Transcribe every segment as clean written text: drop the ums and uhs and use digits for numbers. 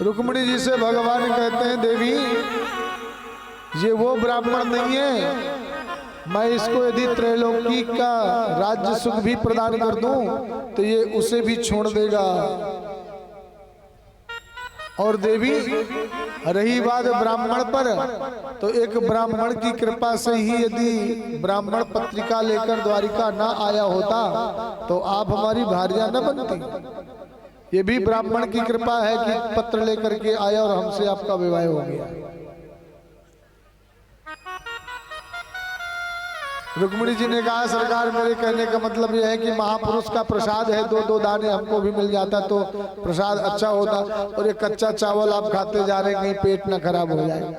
रुक्मिणी जी से भगवान कहते हैं देवी ये वो ब्राह्मण नहीं है, मैं इसको यदि त्रैलोकी का राज्य सुख भी प्रदान कर दूं तो ये उसे भी छोड़ देगा। और देवी रही बात ब्राह्मण पर, तो एक ब्राह्मण की कृपा से ही यदि ब्राह्मण पत्रिका लेकर द्वारिका ना आया होता तो आप हमारी भार्या न बनती। ये भी ब्राह्मण की कृपा है कि पत्र लेकर के आया और हमसे आपका विवाह हो गया। रुक्मिणी जी ने कहा सरकार मेरे कहने का मतलब यह है कि महापुरुष का प्रसाद है, दो दो दाने हमको भी मिल जाता तो प्रसाद अच्छा होता, और ये कच्चा चावल आप खाते जा रहे हैं कहीं पेट ना खराब हो जाए।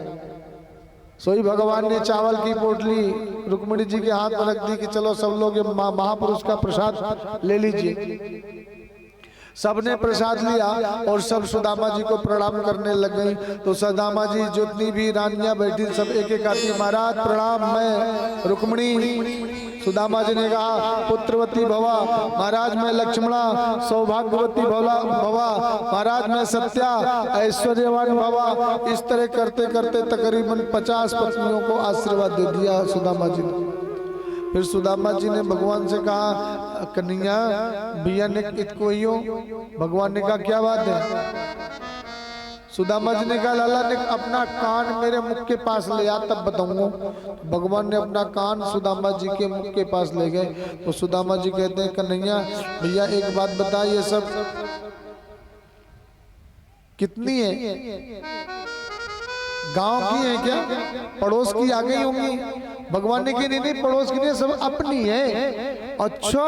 सोई भगवान ने चावल की पोटली रुक्मिणी जी के हाथ में रख दी कि चलो सब लोग ये महापुरुष का प्रसाद ले लीजिए। सबने प्रसाद लिया और सब सुदामा जी को प्रणाम करने लग गई। तो सुदामा जी जितनी भी रानियां बैठी सब एक एक आती, महाराज प्रणाम, मैं रुक्मिणी। सुदामा जी ने कहा पुत्रवती भवा, महाराज मैं लक्ष्मणा। सौभाग्यवती भवा, महाराज मैं सत्या। ऐश्वर्यवान भवा। इस तरह करते करते तकरीबन 50 पत्नियों को आशीर्वाद दे दिया सुदामा जी ने। फिर सुदामा जी ने भगवान से कहा कन्हैया भैया ने इतको ही हो। भगवान ने कहा क्या बात है। सुदामा जी ने कहा लाला ने अपना कान मेरे मुख के पास ले आ तब बताऊंगा। भगवान ने अपना कान सुदामा जी के मुख के पास ले गए। तो सुदामा जी कहते हैं कन्हैया भैया एक बात बता, ये सब कितनी है? गांव की है क्या? पड़ोस की आ गई होंगी। भगवान ने कहा नहीं पड़ोस की नहीं, सब अपनी है। अच्छा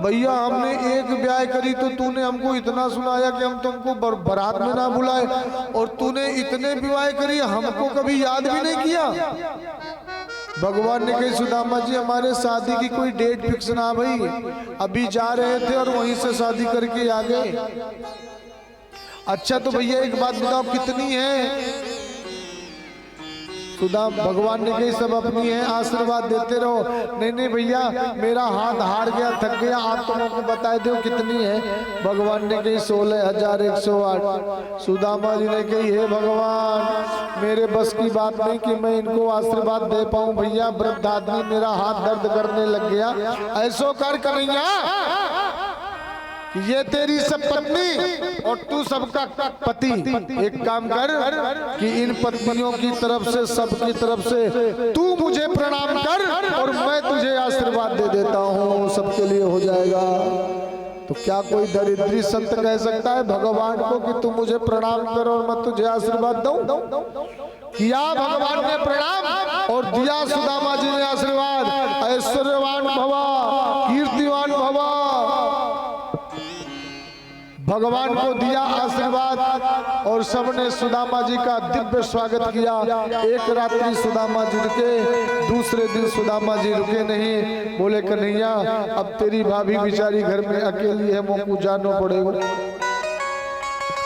भैया हमने एक ब्याह करी तो तूने हमको इतना सुनाया कि हम तुमको बारात में ना बुलाए, और तूने इतने विवाह करी हमको कभी याद भी नहीं किया। भगवान ने कही सुदामा जी हमारे शादी की कोई डेट फिक्स ना भाई, अभी जा रहे थे और वहीं से शादी करके आ गए। अच्छा तो भैया एक बात बताओ कितनी है? भगवान ने कही सब अपनी है, आशीर्वाद देते रहो। नहीं भैया मेरा हाथ हार गया, थक गया, आप तुमको बता दो कितनी है? भगवान ने कही 16,108। सुदामा जी ने कही हे भगवान मेरे बस की बात नहीं कि मैं इनको आशीर्वाद दे पाऊं। भैया वृद्ध आदमी मेरा हाथ दर्द करने लग गया। ऐसो कर कन्हैया ये तेरी सब पत्नी और तू सबका पति, एक काम कर कि इन पत्नियों की तरफ से सबकी तरफ से तू मुझे प्रणाम कर और मैं तुझे आशीर्वाद दे देता हूँ, सबके लिए हो जाएगा। तो क्या कोई दरिद्री संत कह सकता है भगवान को कि तू मुझे प्रणाम करो और मैं तुझे आशीर्वाद दूं? किया भगवान ने प्रणाम और दिया सुदामा जी ने आशीर्वाद। ऐश्वर्यवान भवा, कीर्तिवान भवा। भगवान को दिया आशीर्वाद और सबने सुदामा जी का दिव्य स्वागत किया। एक रात्रि सुदामा जी रुके, दूसरे दिन सुदामा जी रुके नहीं। बोले कन्हैया अब तेरी भाभी बिचारी घर में अकेली है, मुझको जाना पड़ेगा।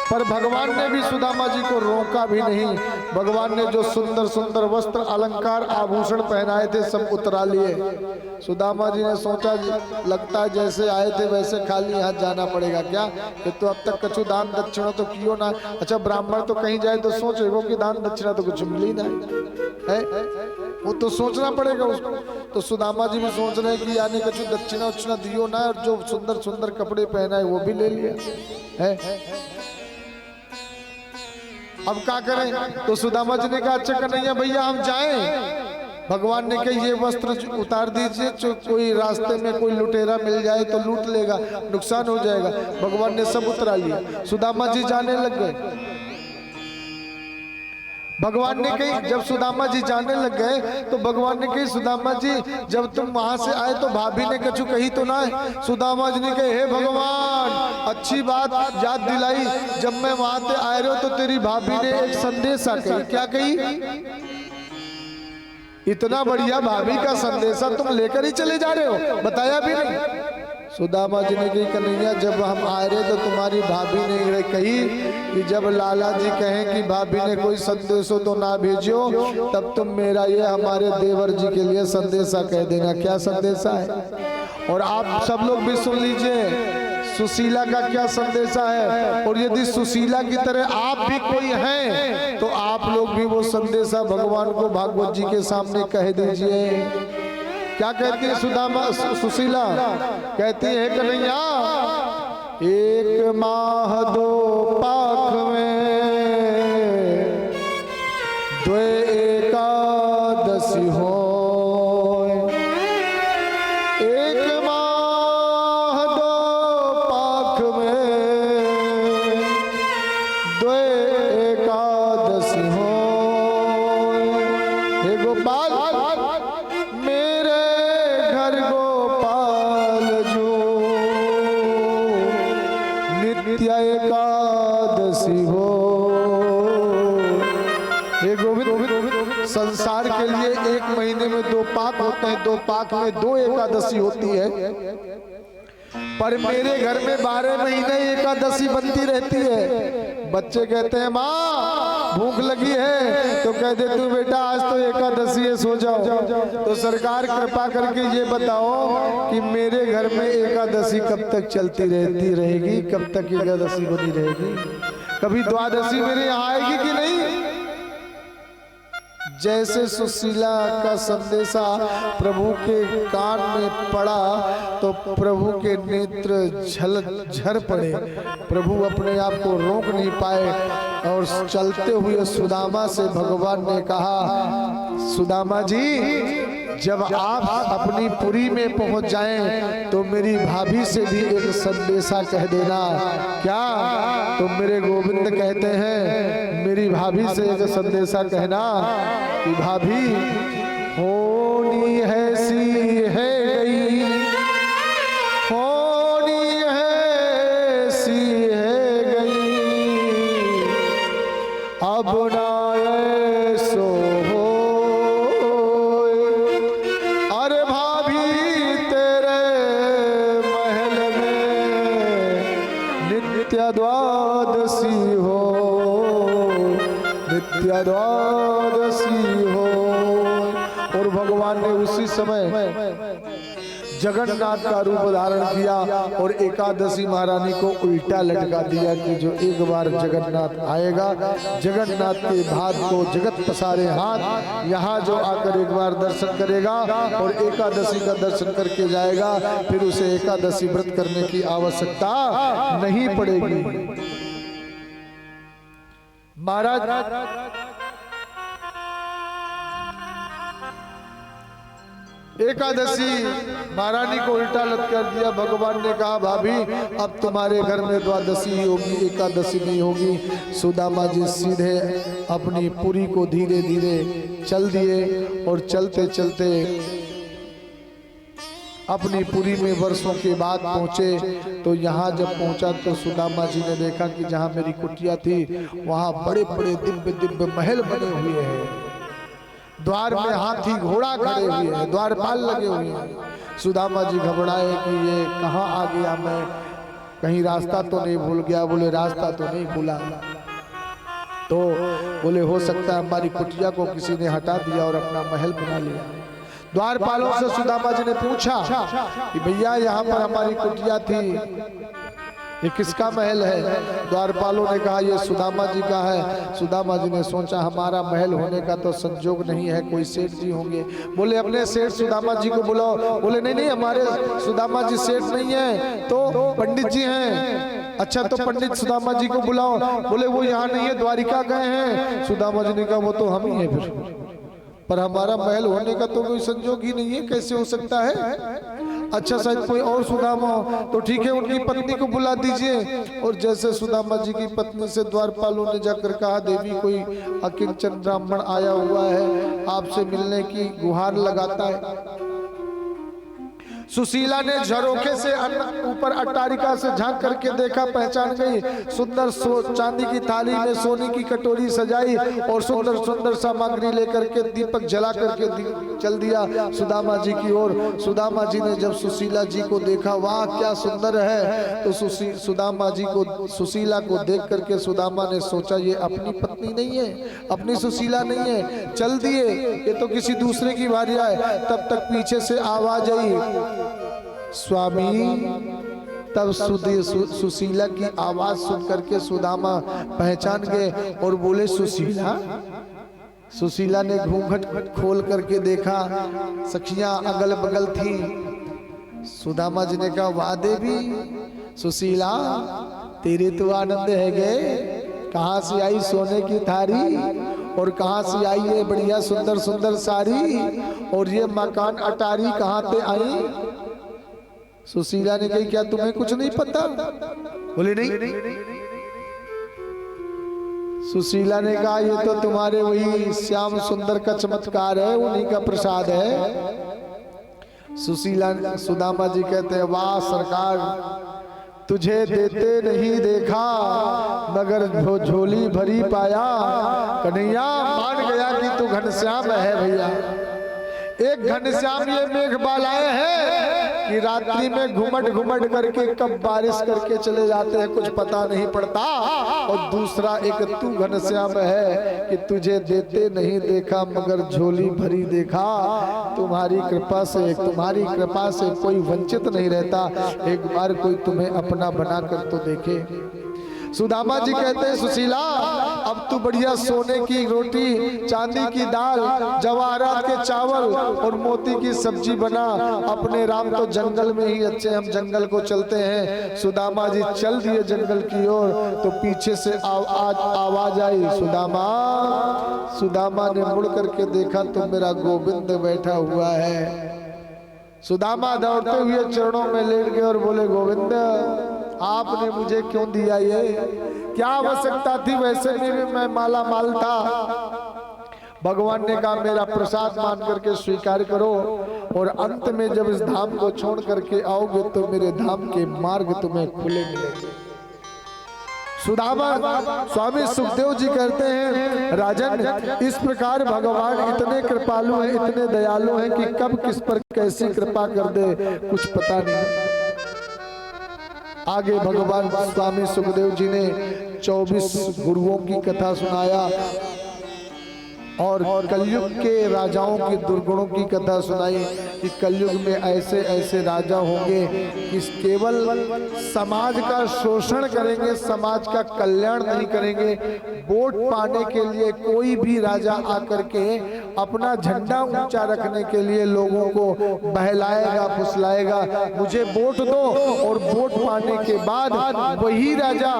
पर भगवान ने भी सुदामा जी को रोका भी नहीं। भगवान ने जो सुंदर सुंदर वस्त्र अलंकार आभूषण पहनाए थे सब उतरा लिए। सुदामा जी ने सोचा लगता है जैसे आए थे वैसे खाली हाथ जाना पड़ेगा क्या? ये तो अब तक कछु दान दक्षिणा तो कियो ना। अच्छा ब्राह्मण तो कहीं जाए तो सोचेगा कि दान दक्षिणा तो कुछ मिली ना है, वो तो सोचना पड़ेगा उसको। तो सुदामा जी भी सोच रहे हैं कि यानी कछु दक्षिणा उक्षिणा दियो ना, और जो सुंदर सुंदर कपड़े पहना है वो भी ले लिया है। अब क्या करें? तो सुदामा जी ने कहा अच्छा कन्हैया भैया हम जाएं। भगवान ने कहा ये वस्त्र उतार दीजिए, कोई रास्ते में कोई लुटेरा मिल जाए तो लूट लेगा, नुकसान हो जाएगा। भगवान ने सब उतरा लिया। सुदामा जी जाने लग गए। भगवान ने कही जब सुदामा जी जाने लग गए तो भगवान ने कही सुदामा जी जब तुम वहां से आए तो भाभी ने कछु कही तो ना है? सुदामा जी ने कहे हे भगवान अच्छी बात याद दिलाई, जब मैं वहां से आए रहे तो तेरी भाभी ने एक संदेशा कही। क्या कही? इतना बढ़िया भाभी का संदेशा तुम लेकर ही चले जा रहे हो, बताया भी नहीं। सुदामा जी ने कही कन्हैया जब हम आए रहे तो तुम्हारी भाभी ने कही कि जब लाला जी कहें कि भाभी ने कोई संदेश हो तो ना भेजियो, तब तुम मेरा ये हमारे देवर जी के लिए संदेशा कह देना। क्या संदेशा है? और आप सब लोग भी सुन लीजिए। सुशीला का क्या संदेशा है, और यदि सुशीला की तरह आप भी कोई हैं तो आप लोग भी वो संदेशा भगवान को भागवत जी के सामने कह दीजिए। क्या कहती है सुदामा सुशीला? कहती है कन्हैया, एक माह दो पाख में द्वे एकादशी हो, एक माह दो पाख में द्वे एकादशी हो। हे गोपाल, मेरे घर गोपाल जो नित्य एकादशी हो। हे गोविंद, संसार के लिए एक महीने में 2 पाक होते हैं, 2 पाक में 2 एकादशी होती है, पर मेरे घर में 12 महीने एकादशी बनती रहती है। बच्चे कहते हैं माँ भूख लगी है, तो कह दे तू बेटा आज तो एकादशी है, सो जाओ। तो सरकार कृपा करके ये बताओ कि मेरे घर में एकादशी कब तक चलती रहती रहेगी, कब तक एकादशी बनी रहेगी? कभी द्वादशी मेरे यहाँ आएगी कि नहीं? जैसे सुशीला का संदेशा प्रभु के कान में पड़ा तो प्रभु के नेत्र झर पड़े। प्रभु अपने आप को रोक नहीं पाए और चलते हुए सुदामा से भगवान ने कहा, सुदामा जी जब आप अपनी पुरी में पहुंच जाएं तो मेरी भाभी से भी एक संदेशा कह देना। क्या? तो मेरे गोविंद कहते हैं मेरी भाभी से एक संदेशा कहना कि भाभी होनी है सी है गई, होनी है सी है गई, अब ना सो हो। अरे भाभी तेरे महल में नित्य द्वादशी हो, नित्य द्वादशी हो। और भगवान ने उसी समय जगन्नाथ का रूप धारण किया और एकादशी महारानी को उल्टा लटका दिया कि जो एक बार जगन्नाथ आएगा, जगन्नाथ के भात को जगत पसारे हाथ, यहाँ जो आकर एक बार दर्शन करेगा और एकादशी का दर्शन करके जाएगा, फिर उसे एकादशी व्रत करने की आवश्यकता नहीं पड़ेगी। महाराज एकादशी महारानी को उल्टा लट कर दिया। भगवान ने कहा भाभी अब तुम्हारे घर में द्वादशी होगी, एकादशी नहीं होगी। सुदामा जी सीधे अपनी पुरी को धीरे धीरे चल दिए और चलते चलते अपनी पुरी में वर्षों के बाद पहुंचे। तो यहाँ जब पहुंचा तो सुदामा जी ने देखा कि जहाँ मेरी कुटिया थी वहाँ बड़े बड़े दिव्य दिव्य महल बने हुए हैं, द्वार में हाथी घोड़ा खड़े हुए हैं, द्वारपाल लगे हुए हैं। सुदामा जी घबराए कि ये कहाँ आ गया, मैं कहीं रास्ता तो नहीं भूल गया। बोले रास्ता तो नहीं भूला, तो बोले हो सकता है हमारी कुटिया को किसी ने हटा दिया और अपना महल बना लिया। द्वारपालों से सुदामा जी ने पूछा कि भैया यहाँ पर हमारी कुटिया थी, ये किसका महल है? द्वारपालों ने कहा ये सुदामा जी का है। सुदामा जी ने सोचा हमारा महल होने का तो संजोग नहीं है, कोई सेठ जी होंगे। बोले अपने सेठ सुदामा जी को बुलाओ। बोले नहीं नहीं हमारे सुदामा जी सेठ नहीं है, तो पंडित जी हैं। अच्छा तो पंडित सुदामा जी को बुलाओ। बोले वो यहाँ नहीं है, द्वारिका गए हैं। सुदामा जी ने कहा वो तो हम ही है फिर, पर हमारा महल होने का तो कोई संजोग ही नहीं है, कैसे हो सकता है? अच्छा शायद कोई और सुदामा हो, तो ठीक है उनकी पत्नी को बुला दीजिए। और जैसे सुदामा जी की पत्नी से द्वारपालों ने जाकर कहा देवी कोई अकिंचन ब्राह्मण आया हुआ है, आपसे मिलने की गुहार लगाता है। सुशीला ने झरोखे से ऊपर अट्टारिका से झांक करके देखा, पहचान गई। सुंदर चांदी की थाली में सोने की कटोरी सजाई और सुंदर सुंदर सामग्री लेकर के दीपक जला करके चल दिया सुदामा जी की ओर। सुदामा जी ने जब सुशीला जी को देखा, वाह क्या सुंदर है, तो सुदामा जी को सुशीला को देख करके सुदामा ने सोचा ये अपनी पत्नी नहीं है, अपनी सुशीला नहीं है, चल दिए ये तो किसी दूसरे की भार्या है। तब तक पीछे से आवाज आई, स्वामी तब सुशीला की आवाज सुन करके सुदामा पहचान गए और बोले सुशीला। सुशीला ने घूंघट खोल करके देखा, सखियां अगल बगल थी। सुदामा जी ने कहा, वाह देवी सुशीला, तेरे तो आनंद है गए, कहाँ से आई सोने की थारी और कहाँ से आई ये बढ़िया सुंदर सुंदर साड़ी और ये मकान अटारी कहाँ पे आई। सुशीला ने कही, क्या तुम्हें कुछ नहीं पता? बोले नहीं। सुशीला ने कहा, ये तो तुम्हारे वही श्याम सुंदर का चमत्कार है, उन्हीं का प्रसाद है। सुदामा जी कहते हैं, वाह सरकार, तुझे देते नहीं देखा मगर झोली भरी पाया। कन्हैया मान गया कि तू घनश्याम है भैया। एक घनश्याम ये मेघबालाएं हैं कि रात्रि में घुमट घुमट करके कब बारिश करके चले जाते हैं कुछ पता नहीं पड़ता। और दूसरा एक तू घनश्याम है कि तुझे देते नहीं देखा मगर झोली भरी देखा। तुम्हारी कृपा से कोई वंचित नहीं रहता। एक बार कोई तुम्हें अपना बनाकर तो देखे। सुदामा जी कहते हैं, सुशीला अब तू बढ़िया सोने की रोटी, चांदी की दाल, जवाहरात के चावल और मोती की सब्जी बना। अपने राम तो जंगल में ही अच्छे, हम जंगल को चलते हैं। सुदामा जी चल दिए जंगल की ओर तो पीछे से आवाज आई, सुदामा। सुदामा ने मुड़ करके देखा तो मेरा गोविंद बैठा हुआ है। सुदामा दौड़ते हुए चरणों में लेट गए और बोले, गोविंद आपने मुझे क्यों दिया ये? क्या आवश्यकता थी? वैसे भी मैं माला माल था। भगवान ने कहा, मेरा प्रसाद मान करके स्वीकार करो और अंत में जब इस धाम को छोड़ करके आओगे तो मेरे धाम के मार्ग तुम्हें खुले मिलेंगे। सुदामा स्वामी सुखदेव जी कहते हैं, राजन इस प्रकार भगवान इतने कृपालु हैं, इतने दयालु हैं कि कब किस पर कैसी कृपा कर दे कुछ पता नहीं। आगे भगवान स्वामी सुखदेव जी ने 24 गुरुओं की कथा सुनाया और कलयुग के राजाओं के दुर्गुणों की कथा सुनाई कि कलयुग में ऐसे ऐसे राजा होंगे कि केवल समाज का शोषण करेंगे, समाज का कल्याण नहीं करेंगे। वोट पाने के लिए कोई भी राजा आकर के अपना झंडा ऊंचा रखने के लिए लोगों को बहलाएगा, फुसलाएगा, मुझे वोट दो, और वोट पाने के बाद वही राजा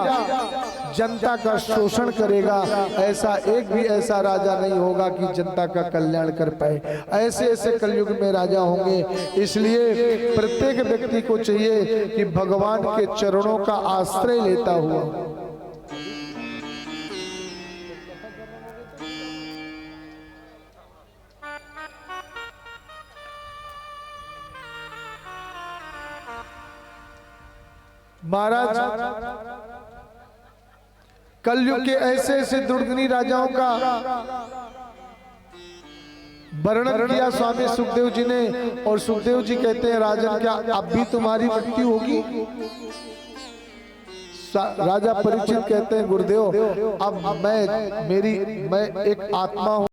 जनता का शोषण करेगा। ऐसा एक भी ऐसा राजा नहीं होगा कि जनता का कल्याण कर पाए। ऐसे ऐसे कलयुग में राजा होंगे। इसलिए प्रत्येक व्यक्ति को चाहिए कि भगवान के चरणों का आश्रय लेता हुआ महाराज कलयुग के ऐसे ऐसे दुर्गुणी राजाओं का वर्णन किया स्वामी सुखदेव जी ने। और सुखदेव जी कहते हैं, राजन क्या अब भी तुम्हारी मृत्यु होगी? राजा परीक्षित कहते हैं, गुरुदेव अब मैं एक आत्मा हूं।